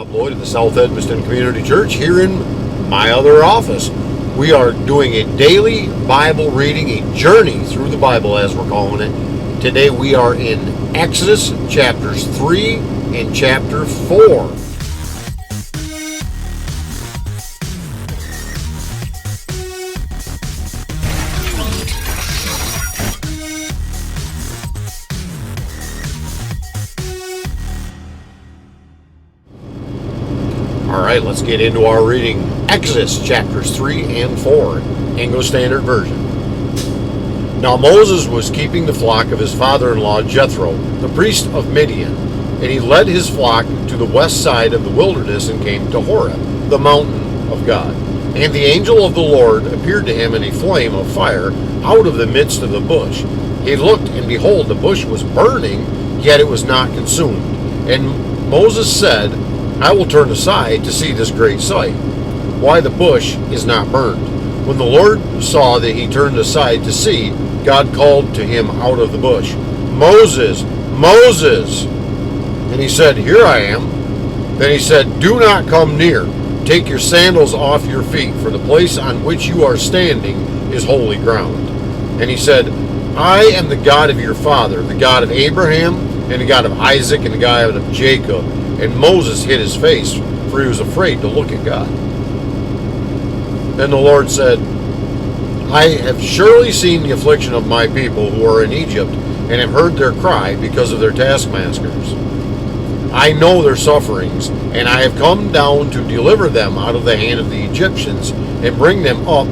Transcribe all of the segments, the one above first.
Rob Lloyd of the South Edmiston Community Church here in my other office. We are doing a daily Bible reading, a journey through the Bible as we're calling it. Today we are in Exodus chapters 3 and chapter 4. Alright, let's get into our reading. Exodus chapters 3 and 4, English Standard Version. Now Moses was keeping the flock of his father-in-law Jethro, the priest of Midian, and he led his flock to the west side of the wilderness and came to Horeb, the mountain of God. And the angel of the Lord appeared to him in a flame of fire out of the midst of the bush. He looked, and behold, the bush was burning, yet it was not consumed. And Moses said, I will turn aside to see this great sight, why the bush is not burned. When the Lord saw that he turned aside to see, God called to him out of the bush, Moses, Moses! And he said, Here I am. Then he said, Do not come near. Take your sandals off your feet, for the place on which you are standing is holy ground. And he said, I am the God of your father, the God of Abraham, and the God of Isaac, and the God of Jacob. And Moses hid his face, for he was afraid to look at God. Then the Lord said, I have surely seen the affliction of my people who are in Egypt, and have heard their cry because of their taskmasters. I know their sufferings, and I have come down to deliver them out of the hand of the Egyptians, and bring them up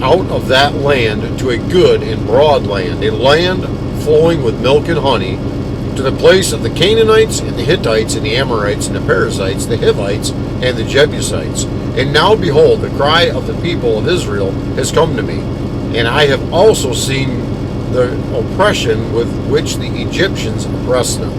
out of that land to a good and broad land, a land flowing with milk and honey, to the place of the Canaanites and the Hittites and the Amorites and the Perizzites, the Hivites and the Jebusites. And now behold, the cry of the people of Israel has come to me, and I have also seen the oppression with which the Egyptians oppress them.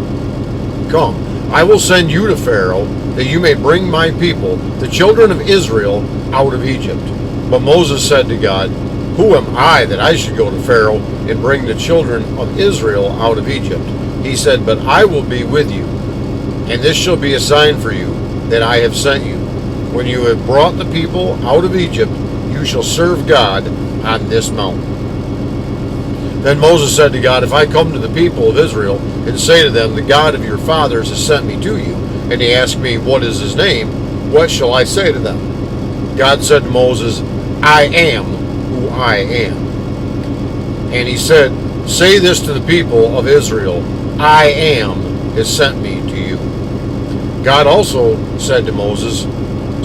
Come, I will send you to Pharaoh, that you may bring my people, the children of Israel, out of Egypt. But Moses said to God, Who am I that I should go to Pharaoh and bring the children of Israel out of Egypt? He said, But I will be with you, and this shall be a sign for you that I have sent you. When you have brought the people out of Egypt, you shall serve God on this mountain. Then Moses said to God, If I come to the people of Israel and say to them, The God of your fathers has sent me to you, and they ask me, What is his name? What shall I say to them? God said to Moses, I am who I am. And he said, Say this to the people of Israel, I am has sent me to you. God also said to Moses,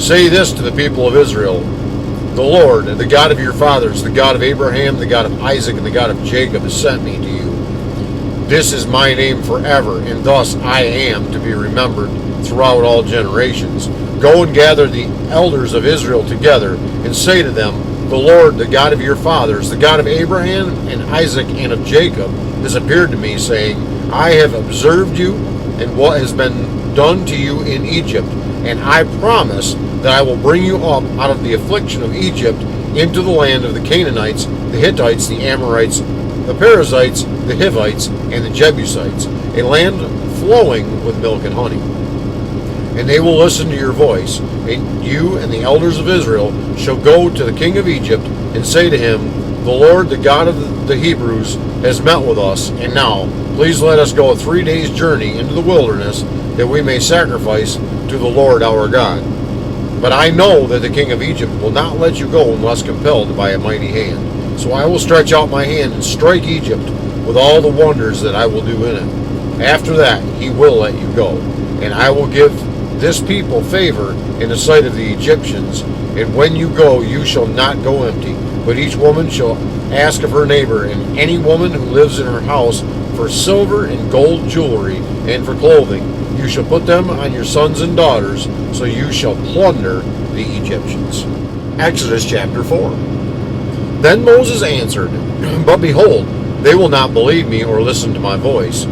Say this to the people of Israel, The Lord, the God of your fathers, the God of Abraham, the God of Isaac, and the God of Jacob has sent me to you. This is my name forever, and thus I am to be remembered throughout all generations. Go and gather the elders of Israel together, and say to them, The Lord, the God of your fathers, the God of Abraham and Isaac and of Jacob, has appeared to me, saying, I have observed you and what has been done to you in Egypt, and I promise that I will bring you up out of the affliction of Egypt into the land of the Canaanites, the Hittites, the Amorites, the Perizzites, the Hivites, and the Jebusites, a land flowing with milk and honey. And they will listen to your voice, and you and the elders of Israel shall go to the king of Egypt and say to him, The Lord, the God of the Hebrews, has met with us, and now please let us go a 3 days' journey into the wilderness, that we may sacrifice to the Lord our God. But I know that the king of Egypt will not let you go unless compelled by a mighty hand. So I will stretch out my hand and strike Egypt with all the wonders that I will do in it. After that he will let you go, and I will give this people favor in the sight of the Egyptians. And when you go, you shall not go empty, but each woman shall ask of her neighbor, and any woman who lives in her house, for silver and gold jewelry, and for clothing. You shall put them on your sons and daughters, so you shall plunder the Egyptians. Exodus chapter 4. Then Moses answered, But behold, they will not believe me or listen to my voice,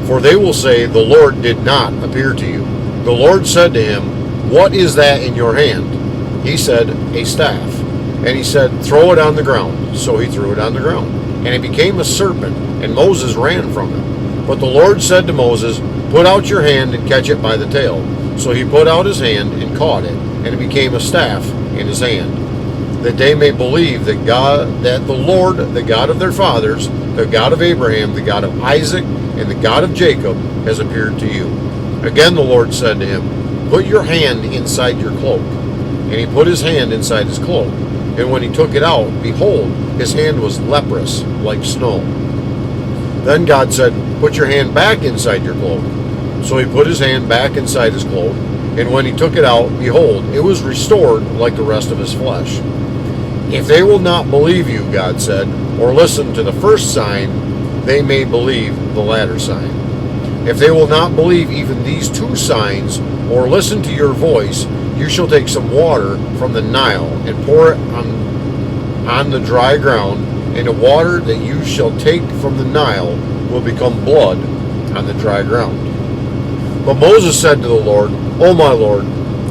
for they will say, The Lord did not appear to you. The Lord said to him, What is that in your hand? He said, A staff. And he said, Throw it on the ground. So he threw it on the ground. And it became a serpent, and Moses ran from it. But the Lord said to Moses, Put out your hand and catch it by the tail. So he put out his hand and caught it, and it became a staff in his hand, that they may believe that the Lord, the God of their fathers, the God of Abraham, the God of Isaac, and the God of Jacob, has appeared to you. Again the Lord said to him, Put your hand inside your cloak. And he put his hand inside his cloak. And when he took it out, behold, his hand was leprous, like snow. Then God said, Put your hand back inside your cloak. So he put his hand back inside his cloak, and when he took it out, behold, it was restored like the rest of his flesh. If they will not believe you, God said, or listen to the first sign, they may believe the latter sign. If they will not believe even these two signs, or listen to your voice, you shall take some water from the Nile and pour it on the dry ground, and the water that you shall take from the Nile will become blood on the dry ground. But Moses said to the Lord, O my Lord,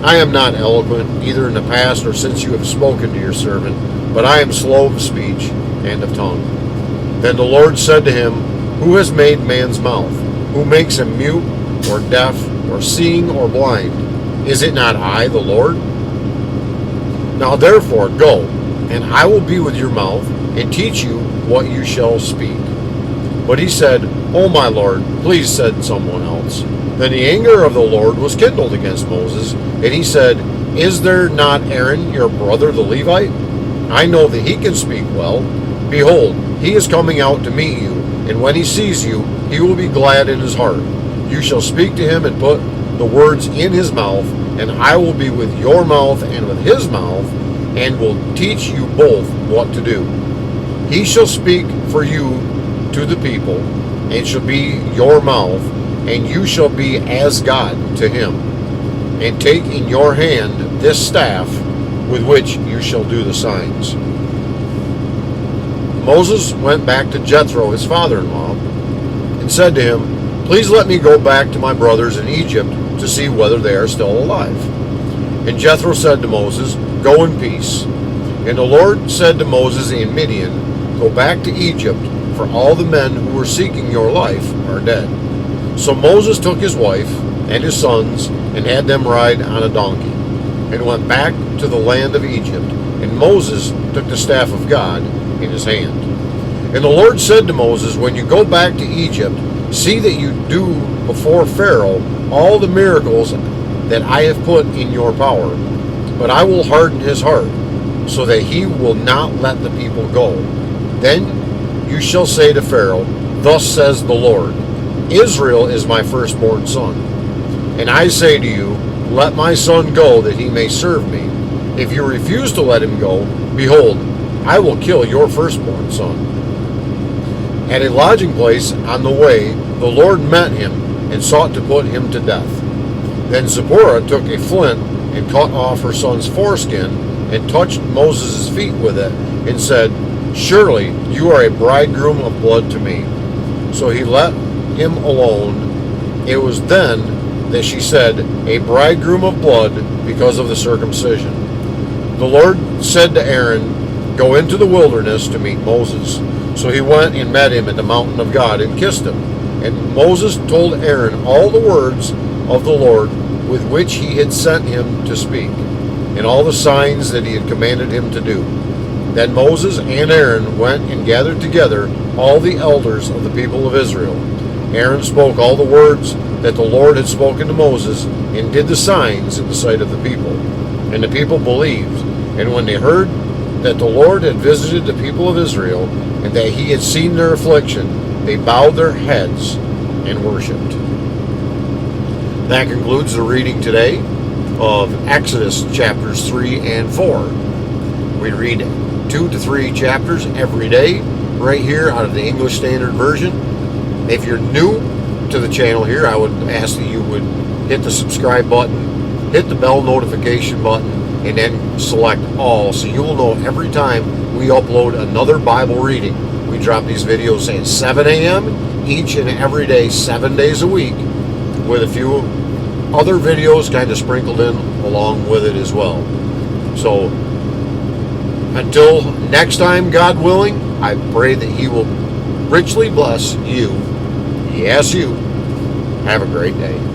I am not eloquent, either in the past or since you have spoken to your servant, but I am slow of speech and of tongue. Then the Lord said to him, Who has made man's mouth? Who makes him mute, or deaf, or seeing, or blind? Is it not I, the Lord? Now therefore go, and I will be with your mouth, and teach you what you shall speak. But he said, O my Lord, please, said someone else. Then the anger of the Lord was kindled against Moses, and he said, Is there not Aaron, your brother, the Levite? I know that he can speak well. Behold, he is coming out to meet you, and when he sees you, he will be glad in his heart. You shall speak to him and put the words in his mouth, and I will be with your mouth and with his mouth, and will teach you both what to do. He shall speak for you to the people, and shall be your mouth, and you shall be as God to him. And take in your hand this staff with which you shall do the signs. Moses went back to Jethro, his father-in-law, and said to him, Please let me go back to my brothers in Egypt to see whether they are still alive. And Jethro said to Moses, Go in peace. And the Lord said to Moses in Midian, Go back to Egypt, for all the men who were seeking your life are dead. So Moses took his wife and his sons, and had them ride on a donkey, and went back to the land of Egypt. And Moses took the staff of God in his hand. And the Lord said to Moses, When you go back to Egypt, see that you do before Pharaoh all the miracles that I have put in your power. But I will harden his heart, so that he will not let the people go. Then you shall say to Pharaoh, Thus says the Lord, Israel is my firstborn son. And I say to you, Let my son go, that he may serve me. If you refuse to let him go, behold, I will kill your firstborn son. At a lodging place on the way, the Lord met him, and sought to put him to death. Then Zipporah took a flint, and cut off her son's foreskin, and touched Moses' feet with it, and said, Surely you are a bridegroom of blood to me. So he let him alone. It was then that she said, A bridegroom of blood, because of the circumcision. The Lord said to Aaron, Go into the wilderness to meet Moses. So he went and met him at the mountain of God, and kissed him. And Moses told Aaron all the words of the Lord with which he had sent him to speak, and all the signs that he had commanded him to do. Then Moses and Aaron went and gathered together all the elders of the people of Israel. Aaron spoke all the words that the Lord had spoken to Moses, and did the signs in the sight of the people. And the people believed. And when they heard that the Lord had visited the people of Israel, and that he had seen their affliction, they bowed their heads and worshipped. That concludes the reading today of Exodus chapters 3 and 4. We read 2 to 3 chapters every day right here out of the English Standard Version. If you're new to the channel here, I would ask that you would hit the subscribe button, hit the bell notification button, and then select all, so you will know every time we upload another Bible reading. We drop these videos at 7 a.m. each and every day, 7 days a week, with a few other videos kind of sprinkled in along with it as well. So until next time, God willing, I pray that he will richly bless you. Yes, you. Have a great day.